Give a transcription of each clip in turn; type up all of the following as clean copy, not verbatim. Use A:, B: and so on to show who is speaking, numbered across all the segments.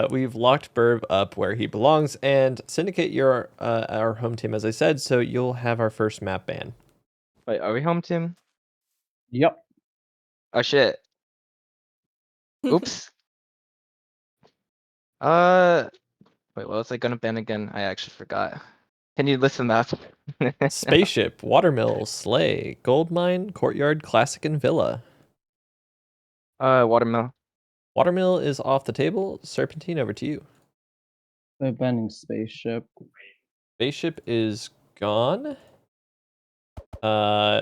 A: We've locked Burb up where he belongs, and Syndicate, you're our home team, as I said, so you'll have our first map ban.
B: Wait, are we home team?
C: Yep.
B: Oh shit. Oops. Wait, what was I gonna ban again? I actually forgot. Can you listen up?
A: Spaceship, Watermill, Sleigh, Goldmine, Courtyard, Classic, and Villa.
B: Watermill.
A: Watermill is off the table. Serpentine, over to you.
C: We're banning spaceship.
A: Spaceship is gone.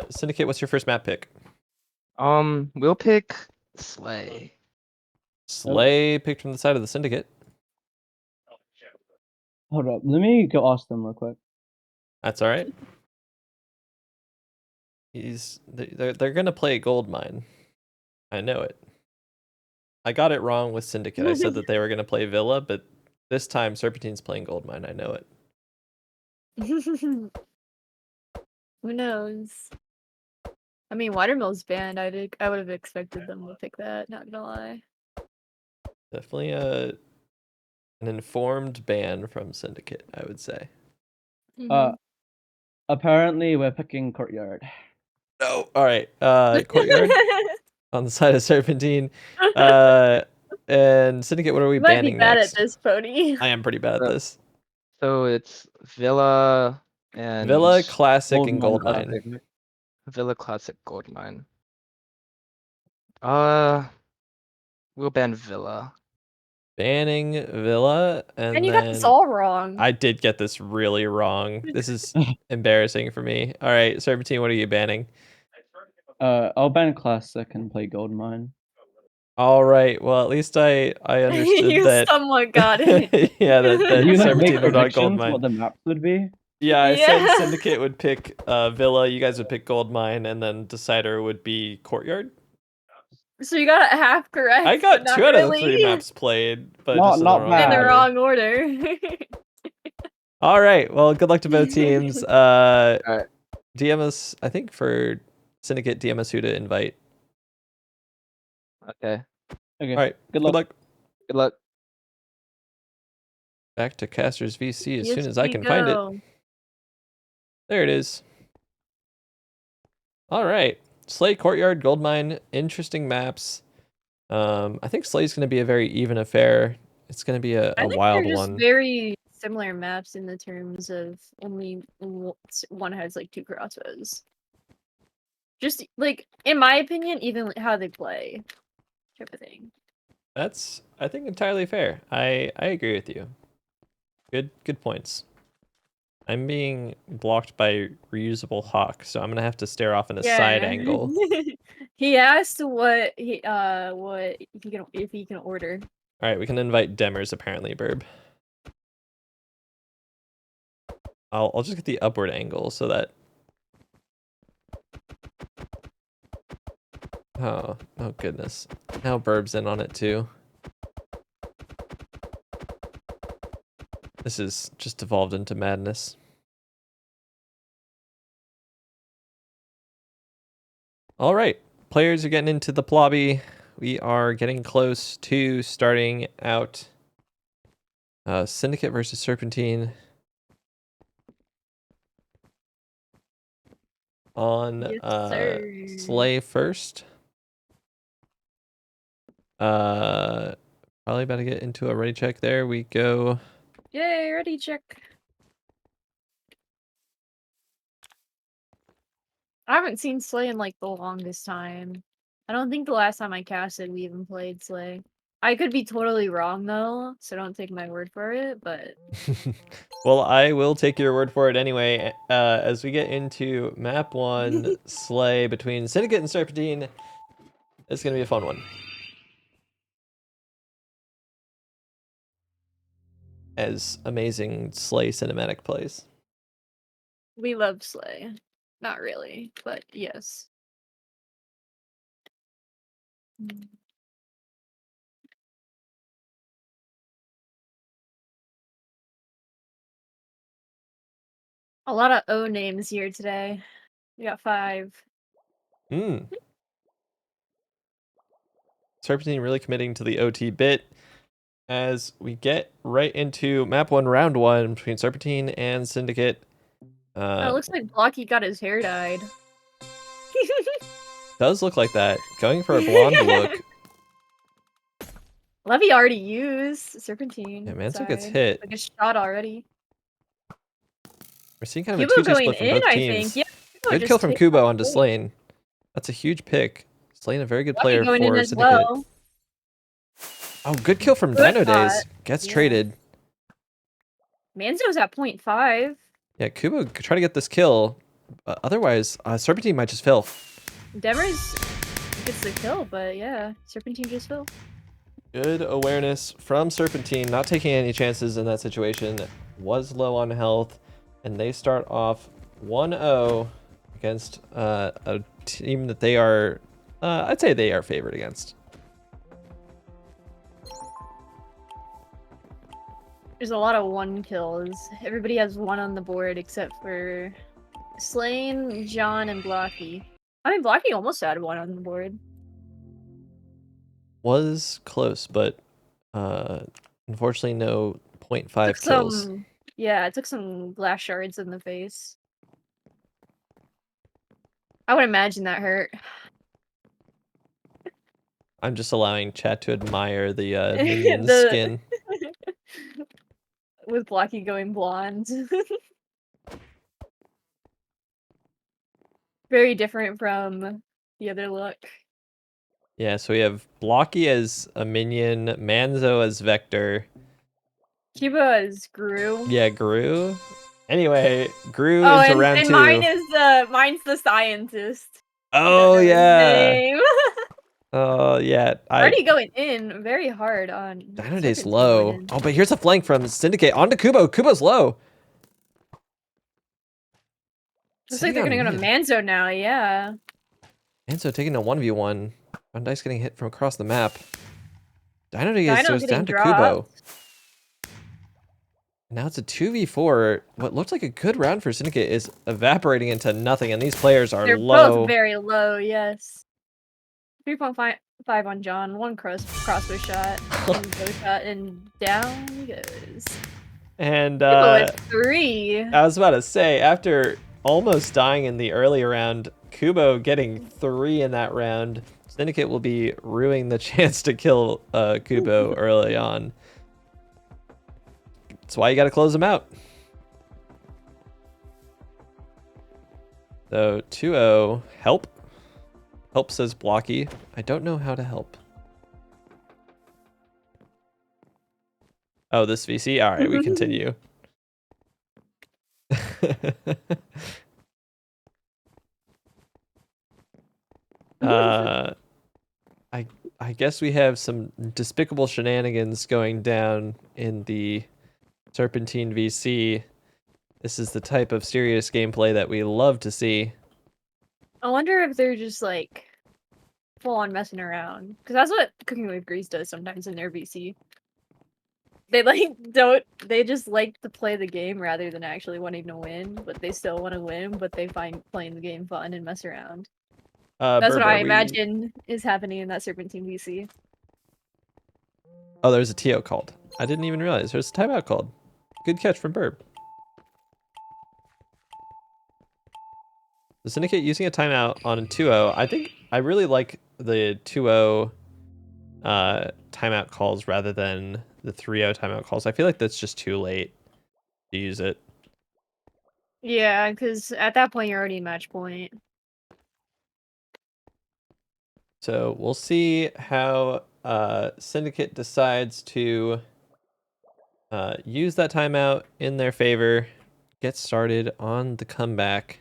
A: Syndicate, what's your first map pick?
B: We'll pick Sleigh.
A: Sleigh picked from the side of the Syndicate.
C: Hold up. Let me go ask them real quick.
A: That's all right. They're gonna play Goldmine. I know it. I got it wrong with Syndicate. I said that they were gonna play Villa, but this time Serpentine's playing Goldmine. I know it.
D: Who knows? I mean, Watermill's banned. I would have expected them to pick that. Not gonna lie.
A: Definitely an informed ban from Syndicate, I would say.
C: Apparently we're picking Courtyard.
A: No. All right. Courtyard on the side of Serpentine. And Syndicate, what are we
D: You might be
A: banning
D: bad
A: next?
D: at this, Pony.
A: I am pretty bad at this.
B: So it's Villa and
A: Villa, Classic, and
C: Goldmine.
A: Goldmine.
B: Villa, Classic, Goldmine. We'll ban Villa.
A: Banning Villa,
D: And you got this all wrong.
A: I did get this really wrong. This is embarrassing for me. All right, Serpentine, what are you banning?
C: I'll ban Classic and play Goldmine.
A: All right. Well, at least I understood
D: you
A: that.
D: somewhat got it.
A: Yeah, that
C: You
A: Serpentine
C: make
A: would not
C: predictions
A: Goldmine.
C: what the maps would be?
A: Yeah, I said
D: Yeah.
A: Syndicate would pick Villa, you guys would pick Goldmine, and then Decider would be Courtyard.
D: So you got it half correct.
A: I got
D: but
A: 2
D: not
A: out of the
D: really.
A: 3 maps played, but
C: Not
A: just in the wrong
D: In the
A: order.
D: wrong order.
A: All right. Well, good luck to both teams.
B: All right.
A: DM us, I think for Syndicate, DM us who to invite.
B: Okay.
C: Okay.
A: All right.
C: Good luck.
B: Good luck.
A: Back to Casters VC as
D: Yes,
A: soon as I
D: we
A: can find it.
D: go.
A: There it is. All right. Sleigh, Courtyard, Goldmine, interesting maps. I think Slay's going to be a very even affair. It's going to be a
D: I think
A: wild
D: they're just
A: one.
D: very similar maps in the terms of only one has like 2 crossbows. Just like, in my opinion, even how they play, type of thing.
A: That's, I think, entirely fair. I agree with you. Good points. I'm being blocked by reusable hawk, so I'm gonna have to stare off in a side angle.
D: He asked what he if he can order.
A: All right, we can invite Demmers apparently, Burb. I'll just get the upward angle so that. Oh goodness! Now Burb's in on it too. This is just evolved into madness. All right, players are getting into the plobby. We are getting close to starting out. Syndicate versus Serpentine. On
D: Yes,
A: Sleigh first. Probably about to get into a ready check. There we go.
D: Yay, ready check. I haven't seen Slay in like the longest time. I don't think the last time I casted we even played Slay. I could be totally wrong though, so don't take my word for it, but
A: Well, I will take your word for it anyway. As we get into map 1, Sleigh between Syndicate and Serpentine. It's gonna be a fun one. As amazing Sleigh cinematic plays.
D: we love Slay. Not really, but yes. A lot of O names here today. We got 5.
A: Serpentine really committing to the OT bit as we get right into map 1, round 1 between Serpentine and Syndicate.
D: Oh, it looks like Blocky got his hair dyed.
A: Does look like that. Going for a blonde look.
D: Levy already used Serpentine.
A: Yeah, Manzo gets
D: side.
A: hit.
D: Like a shot already.
A: We're seeing kind of a
D: Kubo
A: 2-2
D: going
A: split from
D: in,
A: both
D: I
A: teams.
D: think. Yeah, Kubo
A: Good
D: just
A: kill from
D: hit
A: Kubo
D: off
A: onto
D: the
A: Slane. That's a huge pick. Slane, a very good
D: Blocky
A: player
D: going in
A: for
D: as
A: Syndicate.
D: well.
A: Oh, good kill from
D: Good
A: Dino
D: shot.
A: Days. Gets
D: Yeah.
A: traded.
D: Manzo's at 0.5.
A: Yeah, Kubo could try to get this kill. Otherwise, Serpentine might just fill.
D: Demers gets the kill, but yeah, Serpentine just fell.
A: Good awareness from Serpentine, not taking any chances in that situation. Was low on health, and they start off 1-0 against a team that they are, I'd say they are favored against.
D: There's a lot of 1 kills. Everybody has 1 on the board except for Slane, John, and Blocky. I mean, Blocky almost had 1 on the board.
A: Was close, but unfortunately no 0.5 kills.
D: Yeah, it took some glass shards in the face. I would imagine that hurt.
A: I'm just allowing chat to admire the minion's skin.
D: With Blocky going blonde. Very different from the other look.
A: Yeah, so we have Blocky as a minion, Manzo as Vector.
D: Cuba is Gru.
A: Yeah, Gru. Anyway, Gru
D: Oh,
A: into round
D: and
A: 2.
D: mine's the scientist.
A: Oh, yeah.
D: Name.
A: Oh, yeah.
D: Already going in very hard on
A: Dino Day's
D: Serpentine
A: low.
D: going in.
A: Oh, but here's a flank from Syndicate onto Kubo. Kubo's low.
D: Looks like they're gonna go to Manzo now, yeah.
A: Manzo taking a 1v1. Van Dice getting hit from across the map. Dino Day goes down to Kubo. Now it's a 2v4. What looked like a good round for Syndicate is evaporating into nothing, and these players are
D: They're
A: low.
D: both very low, yes. 3.5 on John, 1 crossbow shot, and bow shot, and down he goes.
A: And
D: Kubo is 3.
A: I was about to say, after almost dying in the early round, Kubo getting 3 in that round, Syndicate will be ruining the chance to kill Kubo early on. That's why you got to close them out. So 2-0, help. Help says Blocky. I don't know how to help. Oh, this VC? All right, we continue. I guess we have some despicable shenanigans going down in the Serpentine VC. This is the type of serious gameplay that we love to see.
D: I wonder if they're just like full on messing around, because that's what Cooking with Grease does sometimes in their VC. They just like to play the game rather than actually wanting to win, but they still want to win, but they find playing the game fun and mess around. That's what I imagine is happening in that Serpentine VC.
A: Oh, there's a TO called. I didn't even realize there's a timeout called. Good catch from Burb. The Syndicate using a timeout on a 2-0. I think I really like the 2-0 timeout calls rather than the 3-0 timeout calls. I feel like that's just too late to use it.
D: Yeah, because at that point you're already match point.
A: So we'll see how Syndicate decides to use that timeout in their favor. Get started on the comeback.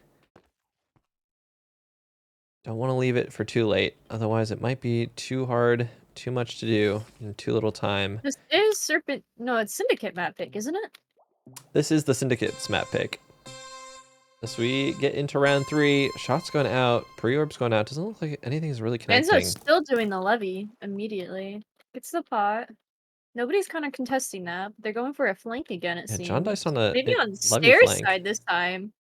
A: Don't want to leave it for too late. Otherwise, it might be too hard, too much to do in too little time.
D: This is No, it's Syndicate map pick, isn't it?
A: This is the Syndicate's map pick. As we get into round 3, shots going out, pre-orbs going out. Doesn't look like anything's really connecting.
D: Manzo's still doing the levy immediately. It's the pot. Nobody's kind of contesting that. But they're going for a flank again, it seems.
A: John Dice on
D: Maybe on
A: levy
D: stairs
A: flank.
D: side this time.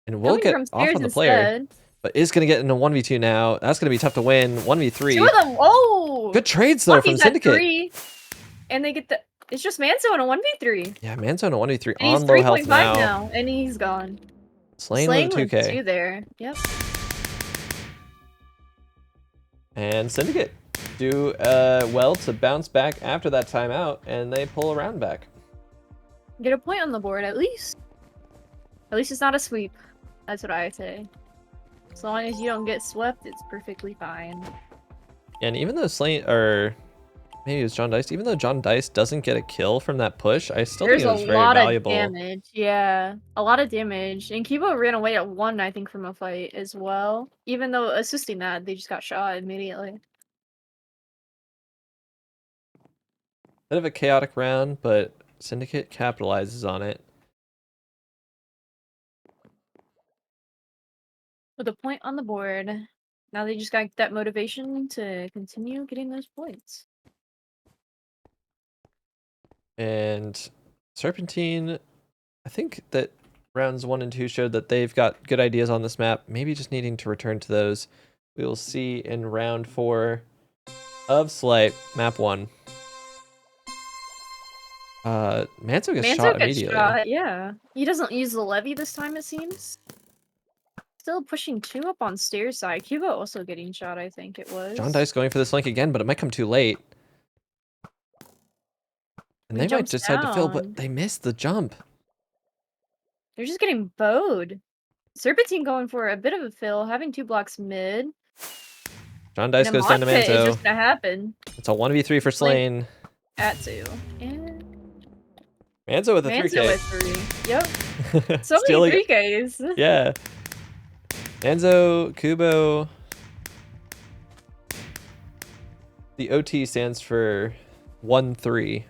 A: And we'll
D: Going
A: get
D: from
A: off
D: stairs
A: on the player.
D: instead.
A: but is going to get into 1v2 now. That's going to be tough to win. 1v3.
D: 2 of them. Oh,
A: Good trades though from
D: Lucky's at
A: Syndicate.
D: 3, and they get the. It's just Manso in a 1v3.
A: Yeah, Manso in a 1v3
D: And he's
A: on low health
D: 3.5
A: now.
D: now, and he's gone.
A: Slain with a 2k.
D: 2 there. Yep.
A: And Syndicate do well to bounce back after that timeout, and they pull a round back.
D: Get a point on the board at least. At least it's not a sweep. That's what I say. As long as you don't get swept, it's perfectly fine.
A: And even though Slain, or maybe it was John Dice, even though John Dice doesn't get a kill from that push, I still
D: There's
A: think it
D: a
A: was very
D: lot
A: valuable.
D: of damage. Yeah, a lot of damage. And Kibo ran away at 1, I think, from a fight as well. Even though assisting that, they just got shot immediately.
A: Bit of a chaotic round, but Syndicate capitalizes on it.
D: With a point on the board, now they just got that motivation to continue getting those points.
A: And Serpentine, I think that rounds 1 and 2 showed that they've got good ideas on this map, maybe just needing to return to those. We will see in round 4 of Slight, map 1. Manso gets shot immediately.
D: Yeah. He doesn't use the levy this time, it seems. Still pushing 2 up on stairs side. Cuba also getting shot, I think it was.
A: John Dice going for this link again, but it might come too late. And
D: He
A: they might
D: jumps
A: decide to fill,
D: down.
A: but they missed the jump.
D: They're just getting bowed. Serpentine going for a bit of a fill, having 2 blocks mid.
A: John Dice
D: And a
A: goes down to
D: mosh pit is
A: Manso.
D: just gonna happen.
A: It's a 1v3 for Slain.
D: At 2. And
A: Manso with a
D: Manso
A: 3k.
D: with 3. Yep. So
A: Stealing-
D: many 3Ks.
A: Yeah. Manso, Kubo. The OT stands for 1-3.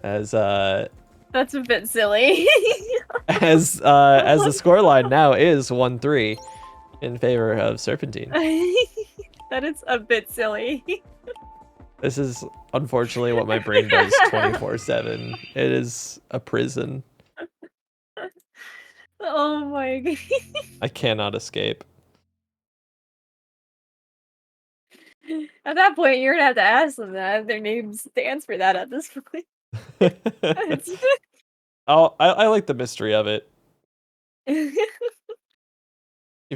A: As
D: That's a bit silly.
A: as the scoreline now is 1-3 in favor of Serpentine.
D: That is a bit silly.
A: This is unfortunately what my brain does 24/7. It is a prison.
D: Oh my god.
A: I cannot escape.
D: At that point, you're gonna have to ask them that if their name stands for that at this point.
A: I like the mystery of it. If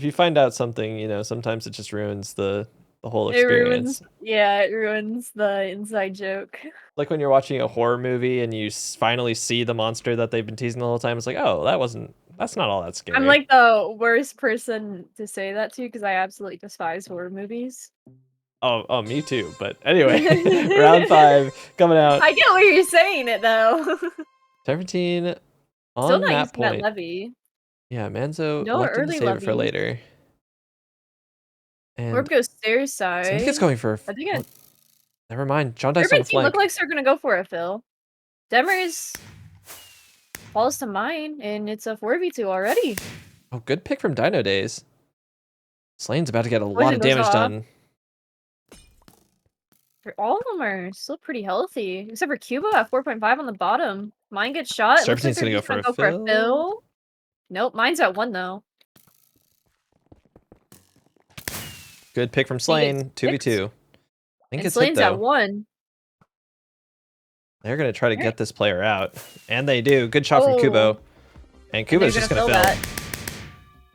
A: you find out something, you know, sometimes it just ruins the whole experience.
D: It ruins the inside joke.
A: Like when you're watching a horror movie and you finally see the monster that they've been teasing the whole time. It's like, oh, that's not all that scary.
D: I'm like the worst person to say that to because I absolutely despise horror movies.
A: Oh, me too. But anyway, round 5 coming out.
D: I get what you're saying it though.
A: 17 on
D: Still not
A: map
D: using that
A: point.
D: levy.
A: Yeah, Manzo
D: No
A: elected to
D: early
A: save it for
D: levy.
A: later. And
D: Orb goes stairs side.
A: Syndicate's going for.
D: I think it.
A: Never mind. John Dice on the
D: Serpentine
A: flank.
D: look like they're gonna go for a fill. Demers falls to mine, and it's a 4v2 already.
A: Oh, good pick from Dino Days. Slane's about to get a lot
D: Poison
A: of
D: goes
A: damage
D: off.
A: done.
D: All of them are still pretty healthy, except for Cuba at 4.5 on the bottom. Mine gets shot. It looks like
A: Serpentine's
D: they're
A: gonna go
D: just
A: for a
D: go for a
A: fill.
D: fill. Nope, mine's at 1 though.
A: Good pick from
D: it's
A: Slane. 2v2. I think
D: And
A: it's hit
D: Slane's at
A: though.
D: 1.
A: They're gonna try to
D: Alright.
A: get this player out, and they do. Good shot from Kubo.
D: Oh.
A: And
D: And
A: Kubo's
D: they're
A: just gonna fill.
D: that.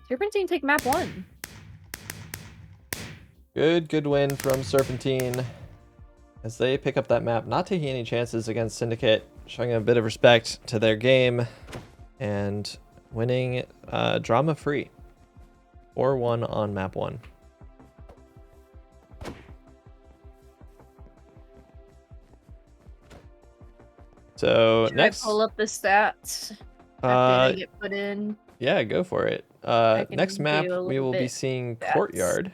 D: Serpentine take map 1.
A: Good win from Serpentine as they pick up that map, not taking any chances against Syndicate, showing a bit of respect to their game and winning drama free 4-1 on map 1. So
D: Should
A: next,
D: I pull up the stats after they get put in?
A: yeah, go for it.
D: can
A: Next map
D: do a
A: we
D: little
A: will be
D: bit
A: seeing
D: stats.
A: Courtyard.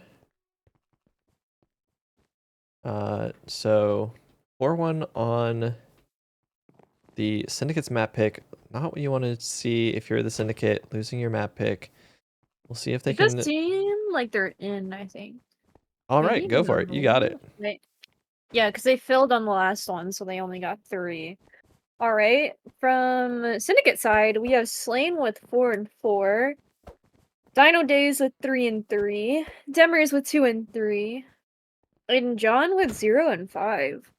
A: So 4-1 on the Syndicate's map pick. Not what you want to see if you're the Syndicate, losing your map pick. We'll see if they
D: It
A: can.
D: does seem like they're in, I think.
A: All right,
D: Maybe
A: go for it. You got it.
D: Yeah, because they filled on the last one, so they only got 3. All right, from Syndicate side, we have Slain with 4 and 4. Dino Days with 3 and 3. Demers with 2 and 3. And John with 0 and 5.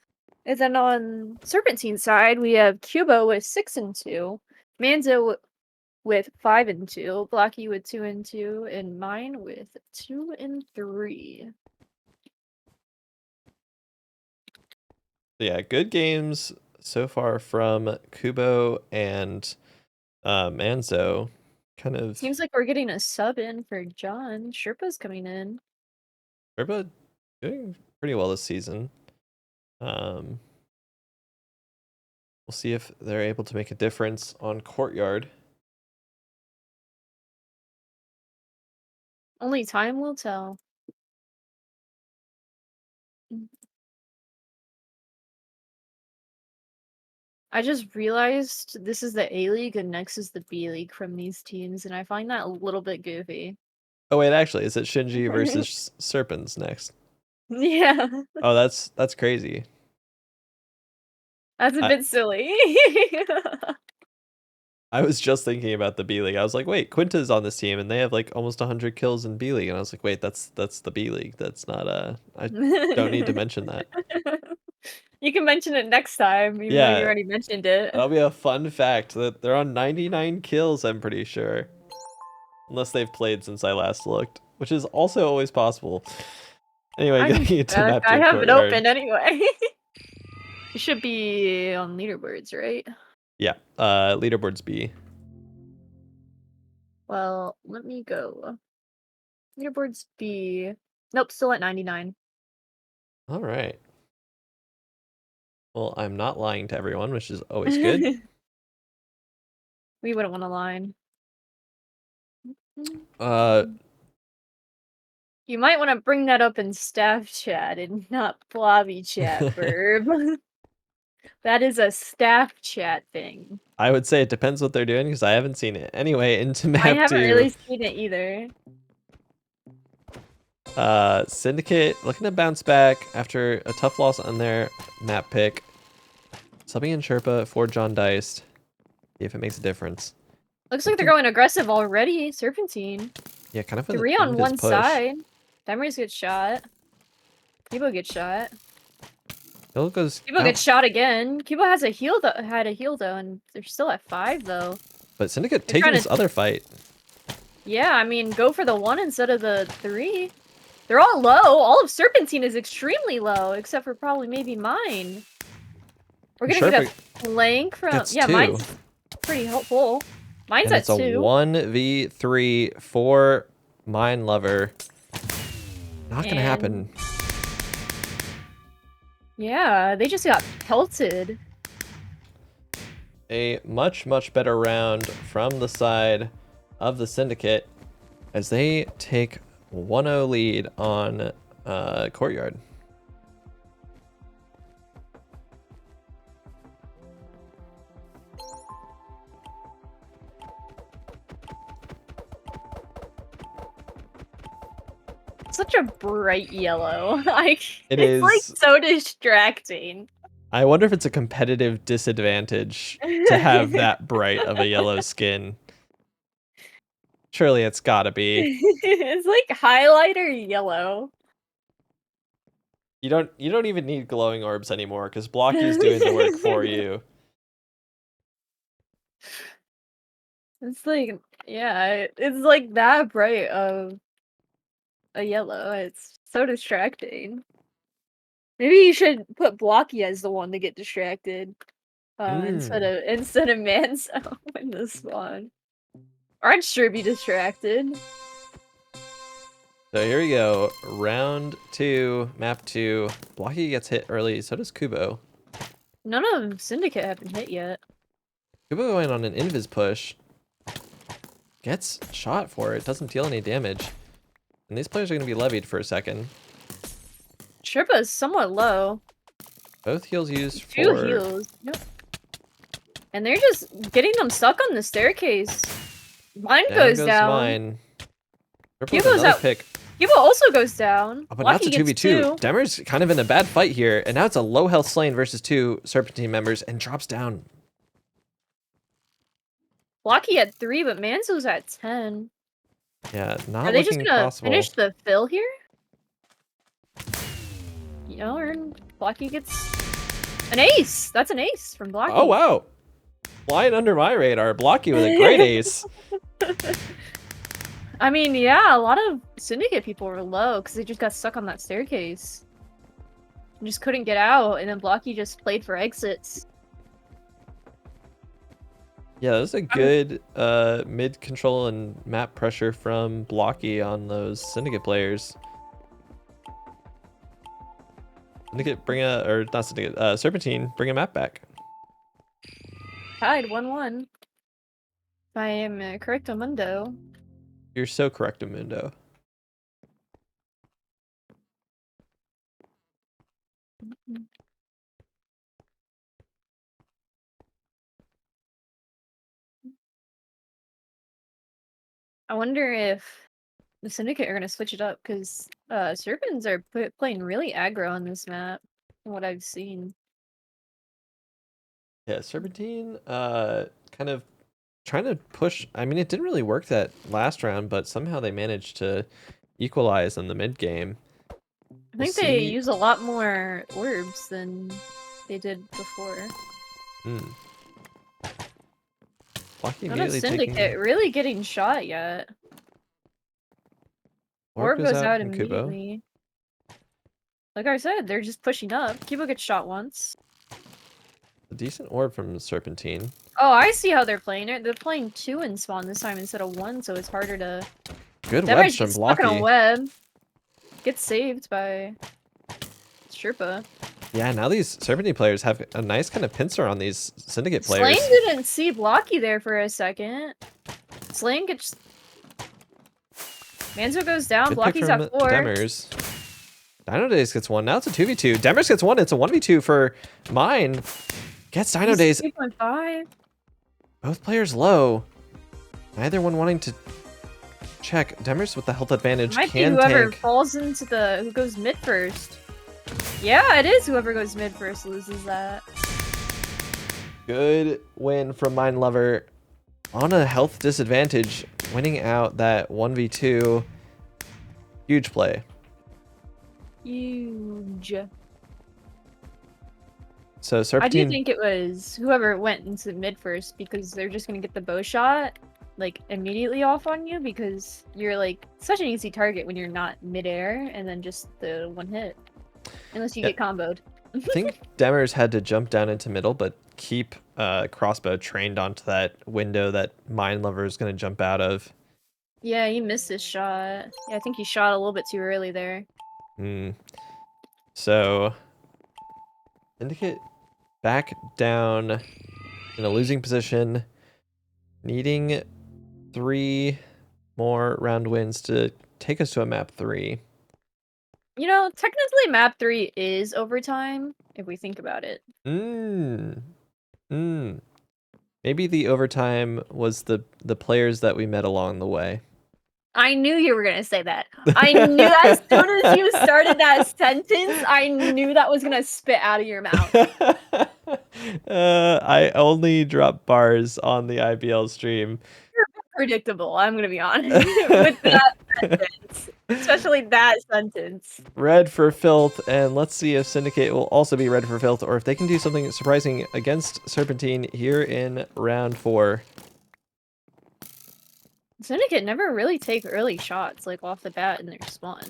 D: And then on Serpentine side, we have Cubo with 6 and 2. Manzo with 5 and 2. Blocky with 2 and 2. And mine with 2 and 3.
A: Yeah, good games so far from Kubo and Manzo. Kind of
D: Seems like we're getting a sub in for John. Sherpa's coming in.
A: Sherpa doing pretty well this season. We'll see if they're able to make a difference on Courtyard.
D: Only time will tell. I just realized this is the A League and next is the B League from these teams, and I find that a little bit goofy.
A: Oh wait, actually, is it Shinji versus Serpents next?
D: Yeah,
A: Oh, that's crazy.
D: that's a
A: I-
D: bit silly.
A: I was just thinking about the B League. I was like, wait, Quinta's on this team and they have like almost 100 kills in B League. And I was like, wait, that's the B League. That's not I don't need to mention that.
D: You can mention it next time, even though
A: Yeah.
D: you already mentioned it.
A: That'll be a fun fact that they're on 99 kills, I'm pretty sure. Unless they've played since I last looked, which is also always possible. Anyway,
D: I
A: getting
D: can
A: into
D: check.
A: map
D: I
A: two
D: have it
A: Courtyard.
D: open anyway. It should be on leaderboards, right?
A: Yeah, leaderboards B.
D: Well, let me go. Leaderboards B. Nope, still at 99.
A: All right. Well, I'm not lying to everyone, which is always good.
D: We wouldn't want to line. You might want to bring that up in staff chat and not blobby chat, Verb. That is a staff chat thing.
A: I would say it depends what they're doing because I haven't seen it. Anyway, into map
D: I haven't
A: 2.
D: really seen it either.
A: Syndicate looking to bounce back after a tough loss on their map pick. Subbing in Sherpa for John Deist. See if it makes a difference.
D: Looks like they're going aggressive already. Serpentine.
A: Yeah, kind of
D: 3 on one side. Demers gets shot. Kibo gets shot.
A: Kibo goes
D: Kibo
A: out,
D: gets shot again. Kibo has a heal though, and they're still at 5 though.
A: but Syndicate
D: They're
A: taking
D: trying
A: this
D: to-
A: other fight.
D: Yeah, I mean, go for the 1 instead of the 3. They're all low. All of Serpentine is extremely low, except for probably maybe mine. We're gonna get a flank from.
A: gets
D: Yeah,
A: 2.
D: mine's pretty helpful. Mine's
A: And
D: at
A: it's a
D: 2.
A: 1v3 for Mine Lover. Not gonna happen.
D: Yeah, they just got pelted.
A: A much better round from the side of the Syndicate as they take 1-0 lead on Courtyard.
D: Such a bright yellow. Like
A: It
D: it's like
A: is.
D: so distracting.
A: I wonder if it's a competitive disadvantage to have that bright of a yellow skin. Surely it's gotta be.
D: It's like highlighter yellow.
A: You don't even need glowing orbs anymore because Blocky's doing the work for you.
D: It's like, yeah, it's like that bright of a yellow. It's so distracting. Maybe you should put Blocky as the one to get distracted, instead of Manzo in this one. Or I'd sure be distracted.
A: So here we go. Round 2, map 2. Blocky gets hit early, so does Kubo.
D: None of Syndicate have been hit yet.
A: Kubo going on an invis push. Gets shot for it, doesn't deal any damage. And these players are going to be levied for a second.
D: Sherpa is somewhat low.
A: Both heals used
D: 2
A: for...
D: heals. Yep. And they're just getting them stuck on the staircase. Mine goes down.
A: Mine.
D: Cubo's
A: another
D: out.
A: pick.
D: Cubo also goes down.
A: Oh, but now it's a
D: Blocky gets
A: 2v2. Demer's kind of in a bad fight here, and now it's a low health Slain versus 2 Serpentine members and drops down.
D: Blocky at 3, but Manzo's at 10.
A: Yeah, not
D: Are they just
A: looking
D: gonna
A: possible.
D: finish the fill here? You know, and Blocky gets an ace. That's an ace from Blocky.
A: Oh wow, flying under my radar. Blocky with a great ace.
D: I mean, yeah, a lot of Syndicate people were low because they just got stuck on that staircase. And just couldn't get out, and then Blocky just played for exits.
A: Yeah, that was a good mid control and map pressure from Blocky on those Syndicate players. Syndicate not Syndicate, Serpentine, bring a map back.
D: Tied 1-1. If I am correcto mundo.
A: You're so correct, Amundo.
D: I wonder if the Syndicate are going to switch it up, because Serpents are playing really aggro on this map, from what I've seen.
A: Yeah, Serpentine, kind of trying to push. I mean, it didn't really work that last round, but somehow they managed to equalize in the mid game.
D: I think they use a lot more orbs than they did before.
A: Blocky
D: None of
A: immediately
D: Syndicate
A: taking...
D: really getting shot yet. Orb goes out
A: from Kubo.
D: immediately. Like I said, they're just pushing up. Kubo gets shot once.
A: A decent orb from Serpentine.
D: Oh, I see how they're playing it. They're playing 2 in spawn this time instead of 1, so it's harder to...
A: Good
D: That
A: webs
D: might
A: from
D: get stuck in a
A: Blocky.
D: web. Gets saved by Sherpa.
A: Yeah, now these Serpentine players have a nice kind of pincer on these Syndicate players.
D: Slane didn't see Blocky there for a second. Slane gets... Manzo goes down,
A: Good pick
D: Blocky's
A: from
D: at 4.
A: Demers. Dino Days gets 1. Now it's a 2v2. Demers gets 1. It's a 1v2 for mine. Gets Dino Days.
D: 3.5.
A: Both players low. Neither one wanting to check. Demers with the health advantage
D: Might be
A: can
D: whoever
A: tank.
D: falls into the... Who goes mid first. Yeah, it is whoever goes mid first loses that.
A: Good win from Mine Lover on a health disadvantage, winning out that 1v2. Huge play.
D: Huge.
A: So
D: I do
A: Serpentine,
D: think it was whoever went into mid first, because they're just gonna get the bow shot like immediately off on you, because you're like such an easy target when you're not midair, and then just the one hit. Unless you get comboed.
A: I think Demers had to jump down into middle, but keep crossbow trained onto that window that Mine Lover is going to jump out of.
D: Yeah, he missed his shot. Yeah, I think he shot a little bit too early there.
A: So, Syndicate back down in a losing position, needing 3 more round wins to take us to a map 3.
D: You know, technically map 3 is overtime, if we think about it.
A: Maybe the overtime was the players that we met along the way.
D: I knew you were gonna say that. I knew as soon as you started that sentence, I knew that was gonna spit out of your mouth.
A: I only drop bars on the IBL stream.
D: You're predictable, I'm gonna be honest, with that sentence. Especially that sentence.
A: Red for filth, and let's see if Syndicate will also be red for filth, or if they can do something surprising against Serpentine here in round 4.
D: Syndicate never really take early shots, like off the bat in their spawn.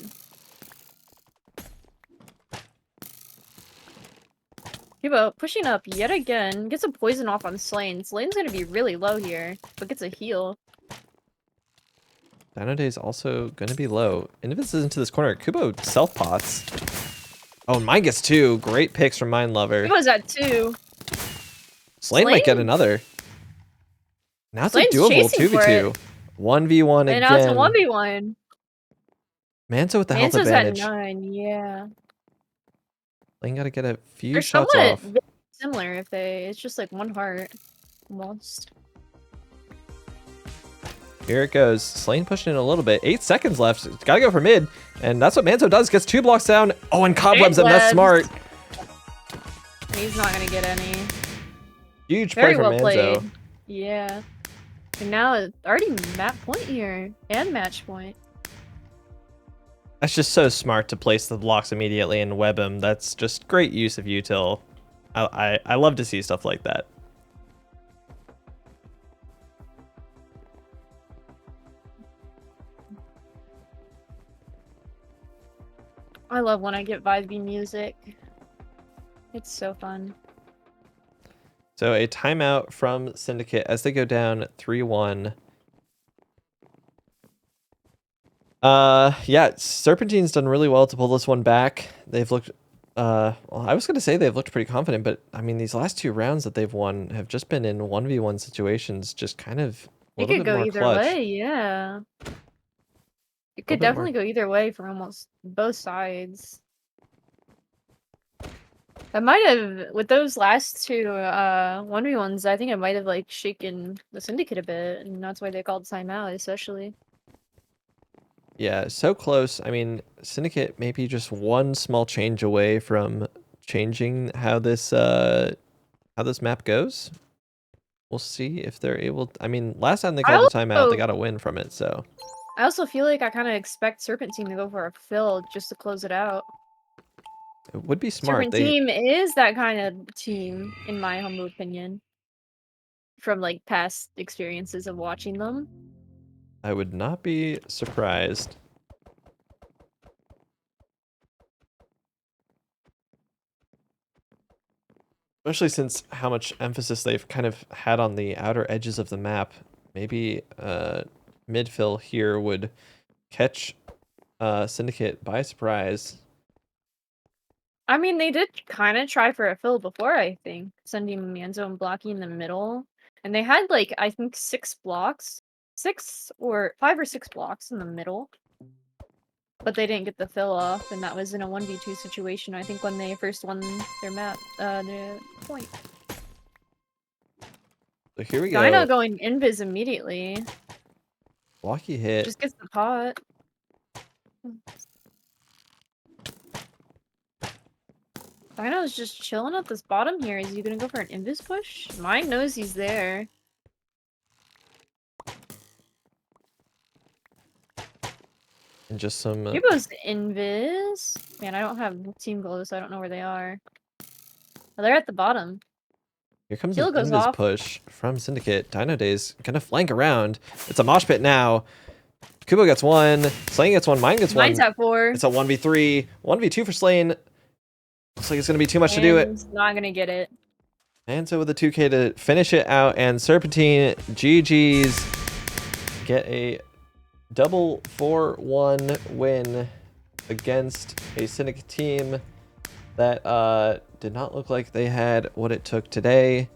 D: Kubo pushing up yet again, gets a poison off on Slane. Slane's gonna be really low here, but gets a heal.
A: Dino Day is also going to be low. Invis is into this corner. Kubo self-pots. Oh, mine gets 2. Great picks from Mine Lover.
D: Kubo's at 2.
A: Slane might get another. Now it's a
D: Slane's
A: doable
D: chasing for
A: 2v2. 1v1 again.
D: And now it's a 1v1.
A: Manzo with the health
D: Manzo's
A: advantage.
D: at 9, yeah.
A: Slane got to get a few
D: They're
A: shots
D: somewhat
A: off.
D: similar if they... It's just like 1 heart. Almost.
A: Here it goes. Slane pushing in a little bit. 8 seconds left. It's got to go for mid. And that's what Manzo does. Gets 2 blocks down. Oh, and cobwebs him. That's smart.
D: He's not going to get any.
A: Huge
D: Very
A: play
D: well
A: from Manzo.
D: played. Yeah. And now it's already map point here and match point.
A: That's just so smart to place the blocks immediately and web them. That's just great use of util. I love to see stuff like that.
D: I love when I get vibey music. It's so fun.
A: So a timeout from Syndicate as they go down 3-1. Yeah, Serpentine's done really well to pull this one back. They've looked well, I was gonna say they've looked pretty confident, but I mean these last 2 rounds that they've won have just been in 1v1 situations, just kind of a
D: It
A: little
D: could
A: bit
D: go
A: more
D: either
A: clutch.
D: way, yeah. It
A: bit more-
D: could definitely go either way for almost both sides. I might have, with those last 2 1v1s, I think it might have like shaken the Syndicate a bit, and that's why they called timeout, especially.
A: Yeah, so close. I mean, Syndicate maybe just one small change away from changing how this map goes. We'll see if they're able I mean, last time they called the timeout, they got a win from it, so.
D: I also feel like I kind of expect Serpentine to go for a fill just to close it out.
A: It would be smart.
D: Serpentine is that kind of team, in my humble opinion. From like past experiences of watching them.
A: I would not be surprised. Especially since how much emphasis they've kind of had on the outer edges of the map. Maybe midfill here would catch Syndicate by surprise.
D: I mean, they did kind of try for a fill before, I think. Sending Manzo and Blocky in the middle. And they had like, I think 6 blocks. 5 or 6 blocks in the middle. But they didn't get the fill off, and that was in a 1v2 situation, I think, when they first won their map, their point.
A: So here we go.
D: Dino going invis immediately.
A: Blocky hit.
D: Just gets the pot. Dino's just chilling at this bottom here. Is he gonna go for an invis push? Mine knows he's there.
A: And just some...
D: Cubo's invis. Man, I don't have team goals, so I don't know where they are. Oh, they're at the bottom.
A: Here comes
D: Heal
A: an
D: goes
A: invis
D: off.
A: push from Syndicate. Dino Day's gonna flank around. It's a mosh pit now. Kubo gets 1. Slane gets 1. Mine gets 1.
D: Mine's at 4.
A: It's a 1v3. 1v2 for Slane. Looks like it's gonna be too much to do it.
D: He's not gonna get it.
A: And so with the 2k to finish it out, and Serpentine GG's get a double 4-1 win against a Syndicate team that did not look like they had what it took today.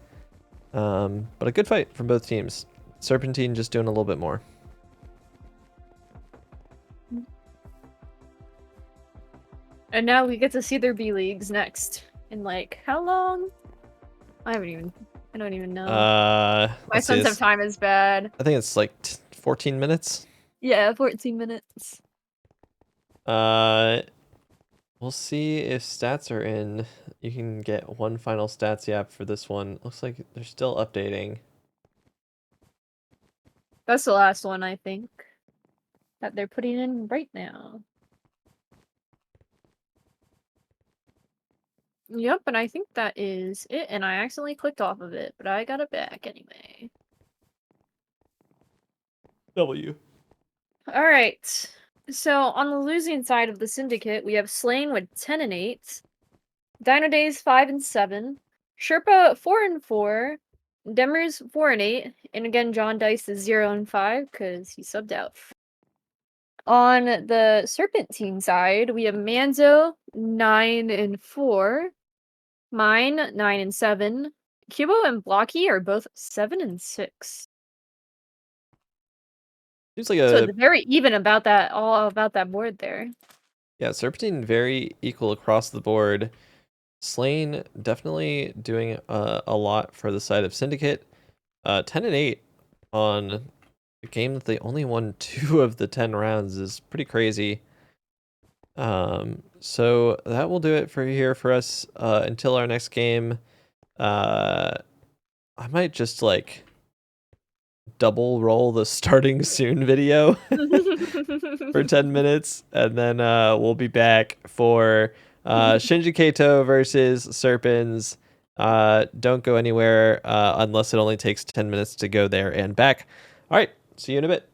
A: But a good fight from both teams. Serpentine just doing a little bit more.
D: And now we get to see their B leagues next. In like how long? I don't even know. My
A: Let's see,
D: sense of time is bad.
A: I think it's like 14 minutes.
D: Yeah, 14 minutes.
A: We'll see if stats are in. You can get one final stats yap for this one. Looks like they're still updating.
D: That's the last one, I think, that they're putting in right now. Yep, and I think that is it, and I accidentally clicked off of it, but I got it back anyway.
A: W.
D: Alright, so on the losing side of the Syndicate, we have Slane with 10 and 8, Dino Days 5 and 7, Sherpa 4 and 4, Demers 4 and 8, and again John Dice is 0 and 5 because he subbed out. On the Serpentine side, we have Manzo 9 and 4, mine 9 and 7, Cubo and Blocky are both 7 and 6.
A: Seems like
D: So
A: a
D: it's very even about that, all about that board there.
A: yeah, Serpentine very equal across the board. Slane definitely doing a lot for the side of Syndicate. 10 and 8 on a game that they only won 2 of the 10 rounds is pretty crazy. So that will do it for here for us until our next game. I might just like double roll the starting soon video for 10 minutes, and then we'll be back for Shinji Kato versus Serpens. Don't go anywhere unless it only takes 10 minutes to go there and back. All right, see you in a bit.